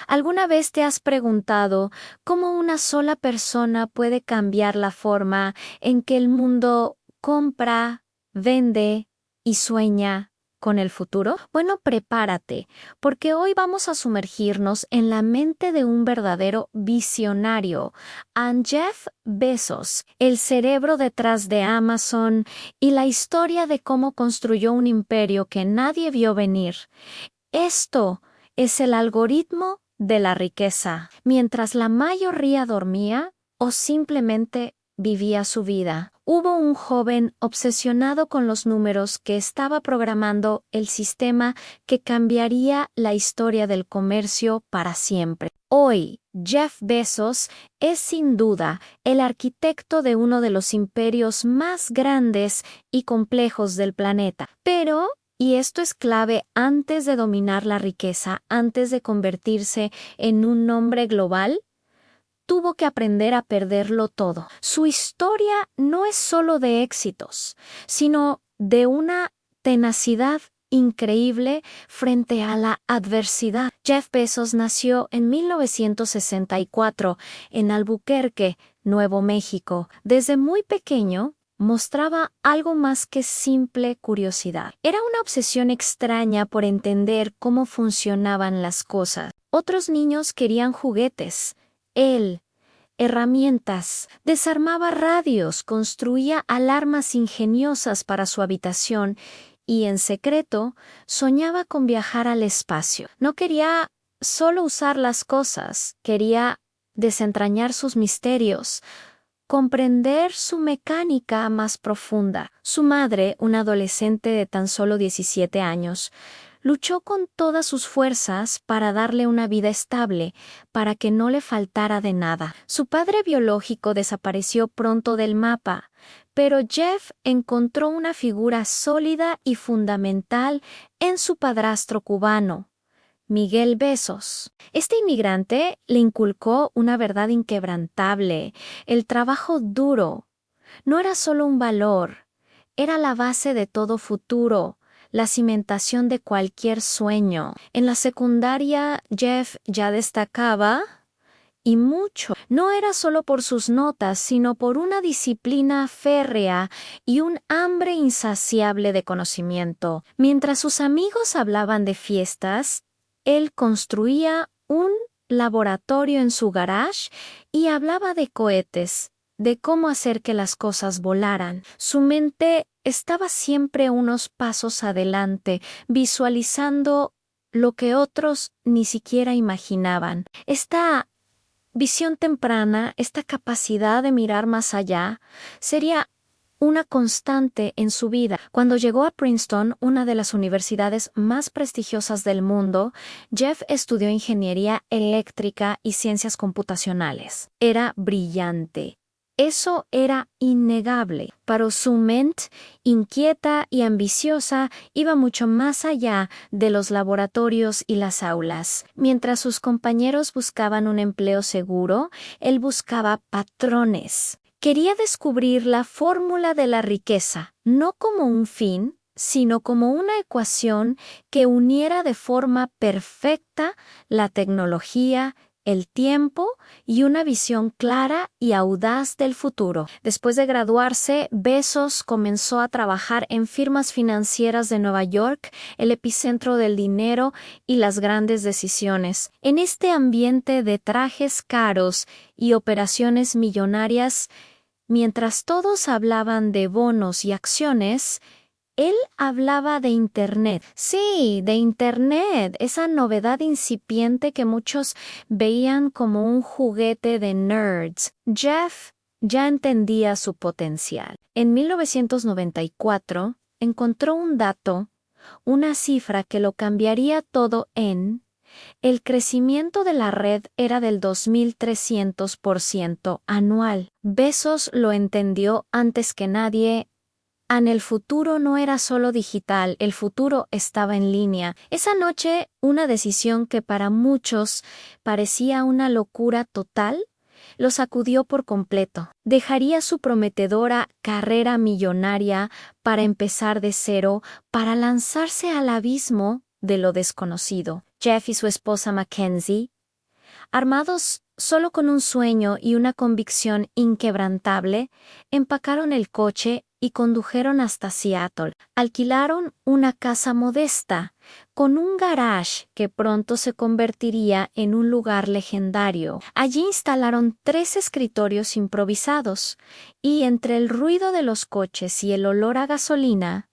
¿Alguna vez te has preguntado cómo una sola persona puede cambiar la forma en que el mundo compra, vende y sueña con el futuro? Bueno, prepárate, porque hoy vamos a sumergirnos en la mente de un verdadero visionario, a Jeff Bezos, el cerebro detrás de Amazon y la historia de cómo construyó un imperio que nadie vio venir. Esto es el algoritmo de la riqueza. Mientras la mayoría dormía o simplemente vivía su vida, hubo un joven obsesionado con los números que estaba programando el sistema que cambiaría la historia del comercio para siempre. Hoy, Jeff Bezos es sin duda el arquitecto de uno de los imperios más grandes y complejos del planeta. Pero y esto es clave antes de dominar la riqueza, antes de convertirse en un nombre global, tuvo que aprender a perderlo todo. Su historia no es solo de éxitos, sino de una tenacidad increíble frente a la adversidad. Jeff Bezos nació en 1964 en Albuquerque, Nuevo México. Desde muy pequeño, mostraba algo más que simple curiosidad. Era una obsesión extraña por entender cómo funcionaban las cosas. Otros niños querían juguetes. Él, herramientas, desarmaba radios, construía alarmas ingeniosas para su habitación y, en secreto, soñaba con viajar al espacio. No quería solo usar las cosas, quería desentrañar sus misterios, comprender su mecánica más profunda. Su madre, una adolescente de tan solo 17 años, luchó con todas sus fuerzas para darle una vida estable, para que no le faltara de nada. Su padre biológico desapareció pronto del mapa, pero Jeff encontró una figura sólida y fundamental en su padrastro cubano, Miguel Bezos. Este inmigrante le inculcó una verdad inquebrantable: el trabajo duro no era solo un valor, era la base de todo futuro, la cimentación de cualquier sueño. En la secundaria, Jeff ya destacaba, y mucho. No era solo por sus notas, sino por una disciplina férrea y un hambre insaciable de conocimiento. Mientras sus amigos hablaban de fiestas, él construía un laboratorio en su garage y hablaba de cohetes, de cómo hacer que las cosas volaran. Su mente estaba siempre unos pasos adelante, visualizando lo que otros ni siquiera imaginaban. Esta visión temprana, esta capacidad de mirar más allá, sería una constante en su vida. Cuando llegó a Princeton, una de las universidades más prestigiosas del mundo, Jeff estudió ingeniería eléctrica y ciencias computacionales. Era brillante. Eso era innegable, pero su mente, inquieta y ambiciosa, iba mucho más allá de los laboratorios y las aulas. Mientras sus compañeros buscaban un empleo seguro, él buscaba patrones. Quería descubrir la fórmula de la riqueza, no como un fin, sino como una ecuación que uniera de forma perfecta la tecnología, el tiempo y una visión clara y audaz del futuro. Después de graduarse, Bezos comenzó a trabajar en firmas financieras de Nueva York, el epicentro del dinero y las grandes decisiones. En este ambiente de trajes caros y operaciones millonarias, mientras todos hablaban de bonos y acciones, él hablaba de Internet. Sí, de Internet, esa novedad incipiente que muchos veían como un juguete de nerds. Jeff ya entendía su potencial. En 1994 encontró un dato, una cifra que lo cambiaría todo en: el crecimiento de la red era del 2300% anual. Bezos lo entendió antes que nadie. El futuro no era solo digital, el futuro estaba en línea. Esa noche, una decisión que para muchos parecía una locura total, lo sacudió por completo. Dejaría su prometedora carrera millonaria para empezar de cero, para lanzarse al abismo de lo desconocido. Jeff y su esposa Mackenzie Armados solo con un sueño y una convicción inquebrantable, empacaron el coche y condujeron hasta Seattle. Alquilaron una casa modesta, con un garage que pronto se convertiría en un lugar legendario. Allí instalaron 3 escritorios improvisados, y entre el ruido de los coches y el olor a gasolina,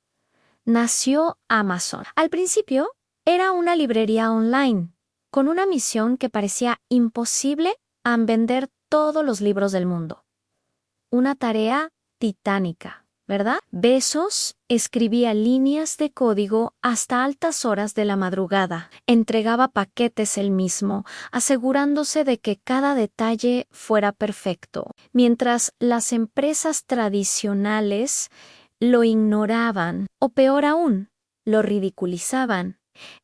nació Amazon. Al principio, era una librería online, con una misión que parecía imposible: vender todos los libros del mundo. Una tarea titánica, ¿verdad? Bezos escribía líneas de código hasta altas horas de la madrugada. Entregaba paquetes él mismo, asegurándose de que cada detalle fuera perfecto, mientras las empresas tradicionales lo ignoraban, o peor aún, lo ridiculizaban.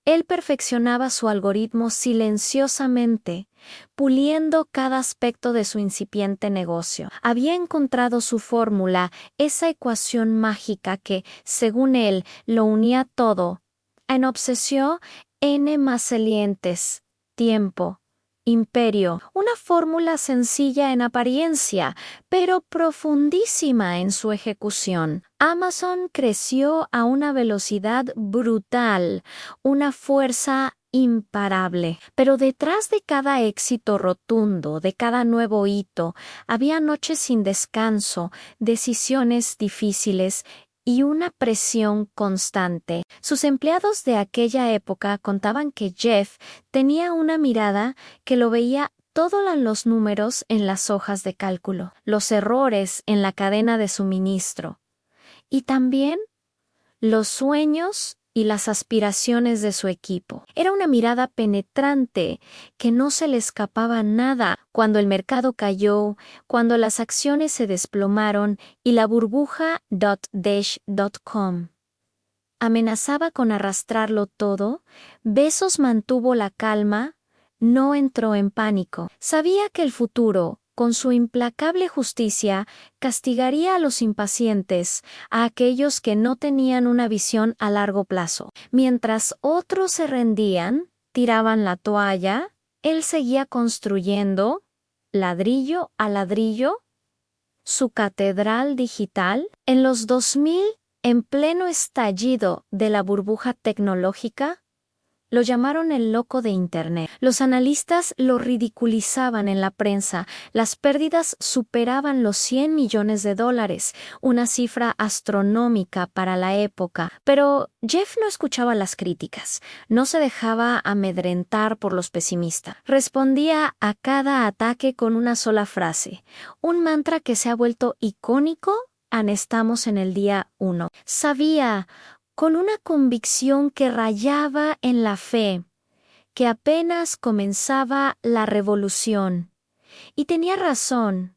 Él perfeccionaba su algoritmo silenciosamente, puliendo cada aspecto de su incipiente negocio. Había encontrado su fórmula, esa ecuación mágica que, según él, lo unía todo, en obsesión n más salientes: tiempo, imperio. Una fórmula sencilla en apariencia, pero profundísima en su ejecución. Amazon creció a una velocidad brutal, una fuerza imparable. Pero detrás de cada éxito rotundo, de cada nuevo hito, había noches sin descanso, decisiones difíciles y una presión constante. Sus empleados de aquella época contaban que Jeff tenía una mirada que lo veía todos los números en las hojas de cálculo, los errores en la cadena de suministro, y también los sueños y las aspiraciones de su equipo. Era una mirada penetrante, que no se le escapaba nada cuando el mercado cayó, cuando las acciones se desplomaron y la burbuja .com amenazaba con arrastrarlo todo. Bezos mantuvo la calma, no entró en pánico. Sabía que el futuro, con su implacable justicia, castigaría a los impacientes, a aquellos que no tenían una visión a largo plazo. Mientras otros se rendían, tiraban la toalla, él seguía construyendo, ladrillo a ladrillo, su catedral digital. En los 2000, en pleno estallido de la burbuja tecnológica, lo llamaron el loco de Internet. Los analistas lo ridiculizaban en la prensa. Las pérdidas superaban los $100 millones, una cifra astronómica para la época. Pero Jeff no escuchaba las críticas, no se dejaba amedrentar por los pesimistas. Respondía a cada ataque con una sola frase, un mantra que se ha vuelto icónico. Estamos en el día 1. Sabía, con una convicción que rayaba en la fe, que apenas comenzaba la revolución. Y tenía razón,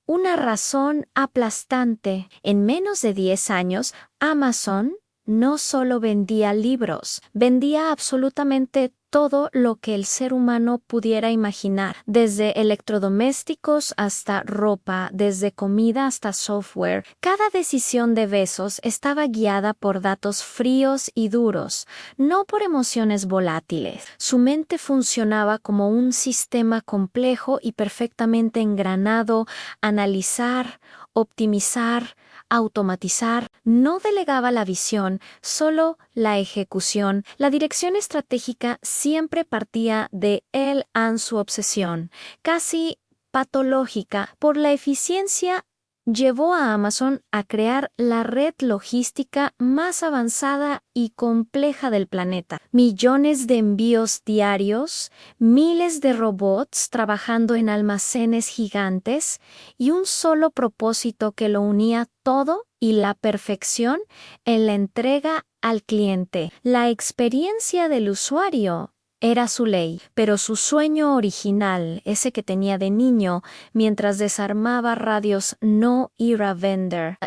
una razón aplastante. En menos de 10 años, Amazon no solo vendía libros, vendía absolutamente todo lo que el ser humano pudiera imaginar, desde electrodomésticos hasta ropa, desde comida hasta software. Cada decisión de Bezos estaba guiada por datos fríos y duros, no por emociones volátiles. Su mente funcionaba como un sistema complejo y perfectamente engranado: analizar, optimizar, automatizar. No delegaba la visión, solo la ejecución. La dirección estratégica siempre partía de él, su obsesión, casi patológica, por la eficiencia. Llevó a Amazon a crear la red logística más avanzada y compleja del planeta. Millones de envíos diarios, miles de robots trabajando en almacenes gigantes, y un solo propósito que lo unía todo: y la perfección en la entrega al cliente. La experiencia del usuario era su ley, pero su sueño original, ese que tenía de niño mientras desarmaba radios, no era vender.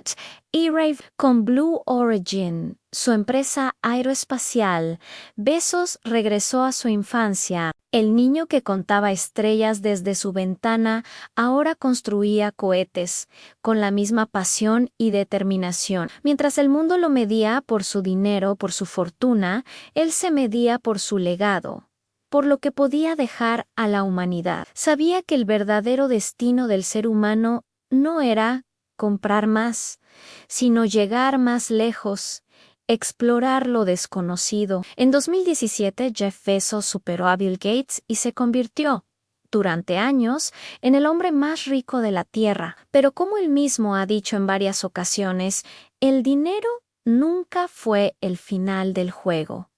E-Rave con Blue Origin, su empresa aeroespacial. Bezos regresó a su infancia. El niño que contaba estrellas desde su ventana ahora construía cohetes, con la misma pasión y determinación. Mientras el mundo lo medía por su dinero, por su fortuna, él se medía por su legado, por lo que podía dejar a la humanidad. Sabía que el verdadero destino del ser humano no era comprar más, sino llegar más lejos, explorar lo desconocido. En 2017, Jeff Bezos superó a Bill Gates y se convirtió, durante años, en el hombre más rico de la Tierra. Pero como él mismo ha dicho en varias ocasiones, el dinero nunca fue el final del juego.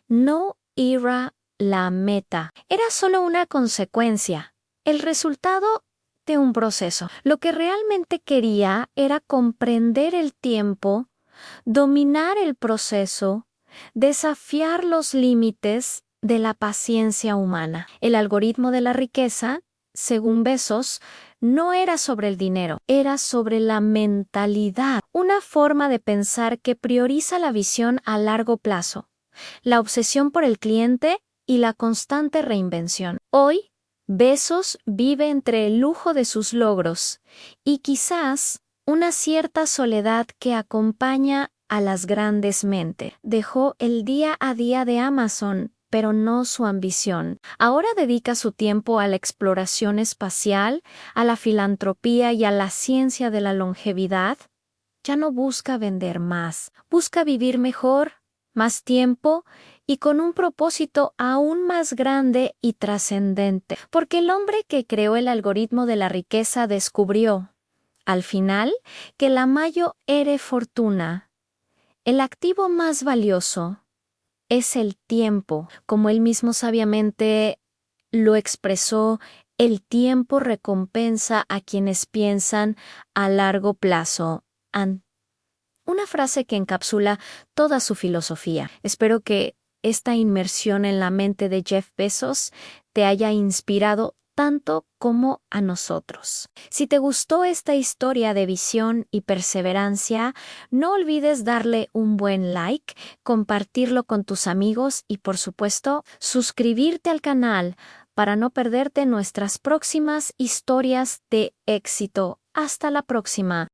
No era la meta, era solo una consecuencia, el resultado de un proceso. Lo que realmente quería era comprender el tiempo, dominar el proceso, desafiar los límites de la paciencia humana. El algoritmo de la riqueza, según Bezos, no era sobre el dinero, era sobre la mentalidad, una forma de pensar que prioriza la visión a largo plazo, la obsesión por el cliente y la constante reinvención. Hoy, Bezos vive entre el lujo de sus logros y quizás una cierta soledad que acompaña a las grandes mentes. Dejó el día a día de Amazon, pero no su ambición. Ahora dedica su tiempo a la exploración espacial, a la filantropía y a la ciencia de la longevidad. Ya no busca vender más, busca vivir mejor, más tiempo y con un propósito aún más grande y trascendente. Porque el hombre que creó el algoritmo de la riqueza descubrió, al final, que la mayor fortuna, el activo más valioso, es el tiempo. Como él mismo sabiamente lo expresó, el tiempo recompensa a quienes piensan a largo plazo. Una frase que encapsula toda su filosofía. Espero que esta inmersión en la mente de Jeff Bezos te haya inspirado tanto como a nosotros. Si te gustó esta historia de visión y perseverancia, no olvides darle un buen like, compartirlo con tus amigos y, por supuesto, suscribirte al canal para no perderte nuestras próximas historias de éxito. Hasta la próxima.